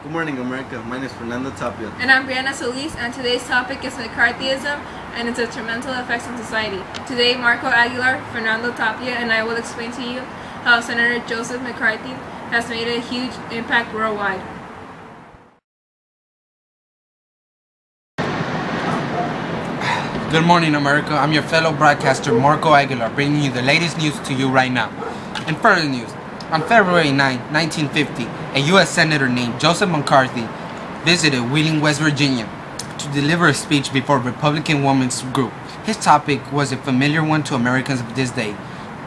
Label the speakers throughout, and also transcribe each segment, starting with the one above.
Speaker 1: Good morning, America. My name is Fernando Tapia.
Speaker 2: And I'm Brianna Solis, and today's topic is McCarthyism and its detrimental effects on society. Today, Marco Aguilar, Fernando Tapia, and I will explain to you how Senator Joseph McCarthy has made a huge impact worldwide.
Speaker 3: Good morning, America. I'm your fellow broadcaster, Marco Aguilar, bringing you the latest news to you right now. In further news, on February 9, 1950, a U.S. Senator named Joseph McCarthy visited Wheeling, West Virginia, to deliver a speech before a Republican women's group. His topic was a familiar one to Americans of this day: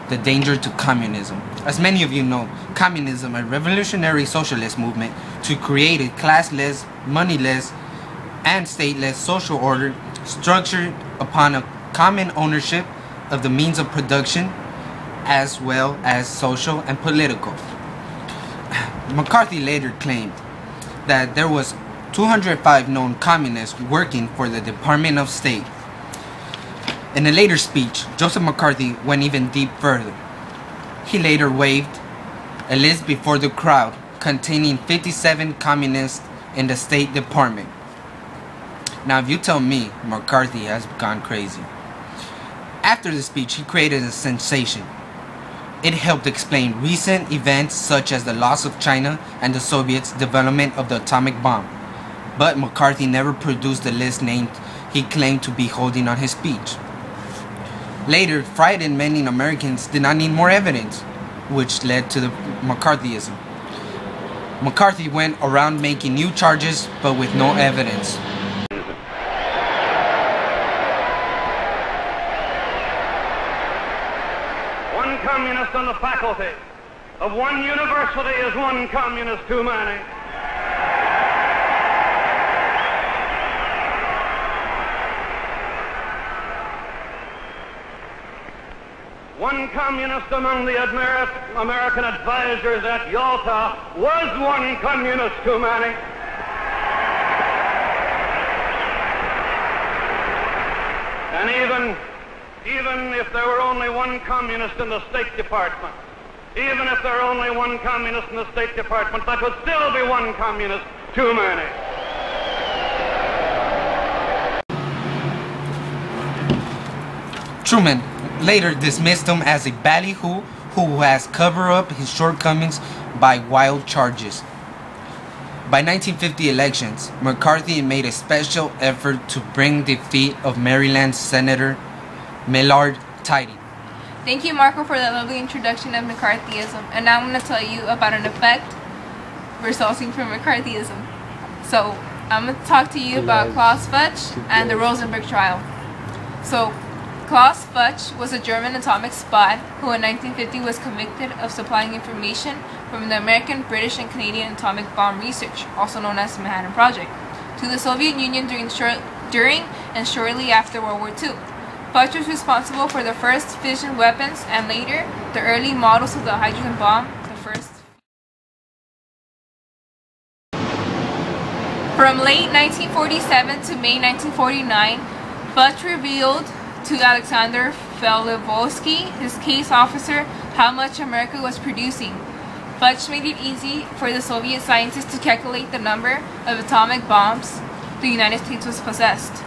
Speaker 3: the danger to communism. As many of you know, communism, a revolutionary socialist movement to create a classless, moneyless, and stateless social order structured upon a common ownership of the means of production as well as social and political. McCarthy later claimed that there was 205 known communists working for the Department of State. In a later speech, Joseph McCarthy went even deep further. He later waved a list before the crowd containing 57 communists in the State Department. Now, if you tell me, McCarthy has gone crazy. After the speech, he created a sensation. It helped explain recent events such as the loss of China and the Soviets' development of the atomic bomb. But McCarthy never produced the list named he claimed to be holding on his speech. Later, frightened many Americans did not need more evidence, which led to the McCarthyism. McCarthy went around making new charges, but with no evidence.
Speaker 4: One communist on the faculty of one university is one communist too many. One communist among the American advisors at Yalta was one communist too many. And even if there were only one communist in the State Department, even if there were only one communist in the State Department, that would still be one communist too many.
Speaker 3: Truman later dismissed him as a ballyhoo who has covered up his shortcomings by wild charges. By 1950 elections, McCarthy made a special effort to bring defeat of Maryland Senator Millard Tidy.
Speaker 2: Thank you, Marco, for that lovely introduction of McCarthyism. And now I'm going to tell you about an effect resulting from McCarthyism. So, I'm going to talk to you about Klaus Fuchs and the Rosenberg trial. So, Klaus Fuchs was a German atomic spy who in 1950 was convicted of supplying information from the American, British, and Canadian atomic bomb research, also known as the Manhattan Project, to the Soviet Union during and shortly after World War II. Fuchs was responsible for the first fission weapons and later the early models of the hydrogen bomb, the first. From late 1947 to May 1949, Fuchs revealed to Alexander Felivolsky, his case officer, how much America was producing. Fuchs made it easy for the Soviet scientists to calculate the number of atomic bombs the United States was possessed.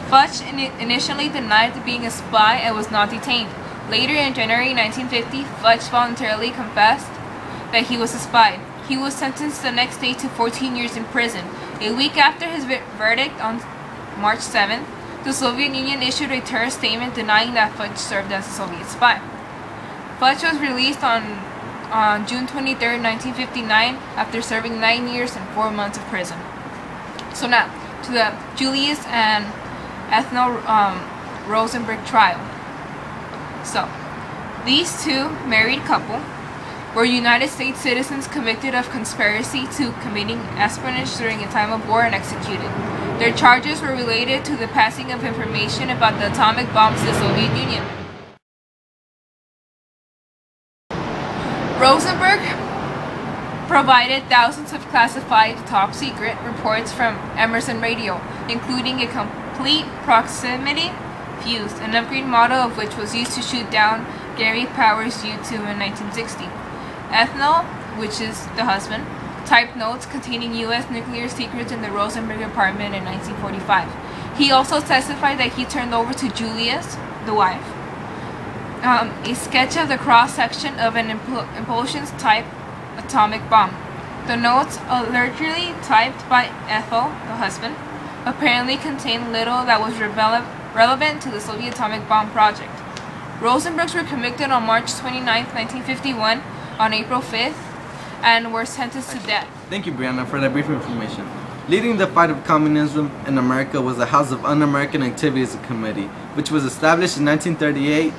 Speaker 2: Fuchs initially denied being a spy and was not detained. Later, in January 1950, Fuchs voluntarily confessed that he was a spy. He was sentenced the next day to 14 years in prison. A week after his verdict on March 7th, the Soviet Union issued a terror statement denying that Fuchs served as a Soviet spy. Fuchs was released on June 23, 1959, after serving 9 years and 4 months of prison. So now, to the Julius and Ethel Rosenberg trial. So, these two married couple were United States citizens convicted of conspiracy to committing espionage during a time of war and executed. Their charges were related to the passing of information about the atomic bombs to the Soviet Union. Rosenberg provided thousands of classified top-secret reports from Emerson Radio, including a complete proximity fuse, an upgrade model of which was used to shoot down Gary Powers' U-2 in 1960. Ethel, which is the husband, typed notes containing U.S. nuclear secrets in the Rosenberg apartment in 1945. He also testified that he turned over to Julius, the wife, a sketch of the cross-section of an impulsion-type atomic bomb. The notes, allegedly typed by Ethel, the husband, apparently contained little that was relevant to the Soviet atomic bomb project. Rosenbergs were convicted on March 29, 1951, on April 5th, and were sentenced to death.
Speaker 1: Thank you, Brianna, for that brief information. Leading the fight of communism in America was the House of Un-American Activities Committee, which was established in 1938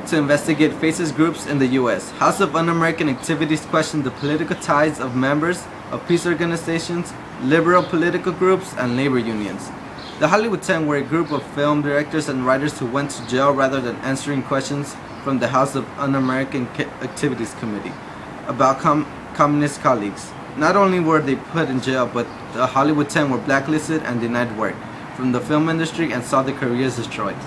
Speaker 1: to investigate fascist groups in the U.S. House of Un-American Activities questioned the political ties of members of peace organizations, liberal political groups, and labor unions. The Hollywood 10 were a group of film directors and writers who went to jail rather than answering questions from the House of Un-American Activities Committee about communist colleagues. Not only were they put in jail, but the Hollywood 10 were blacklisted and denied work from the film industry and saw their careers destroyed.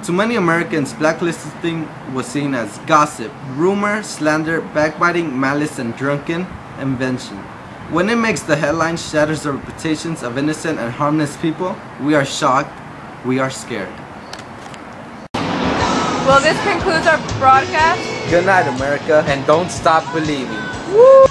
Speaker 1: To many Americans, blacklisting was seen as gossip, rumor, slander, backbiting, malice, and drunken invention. When it makes the headlines, shatters the reputations of innocent and harmless people, we are shocked, we are scared.
Speaker 2: Well, this concludes our broadcast.
Speaker 1: Good night, America.
Speaker 3: And don't stop believing.
Speaker 2: Woo!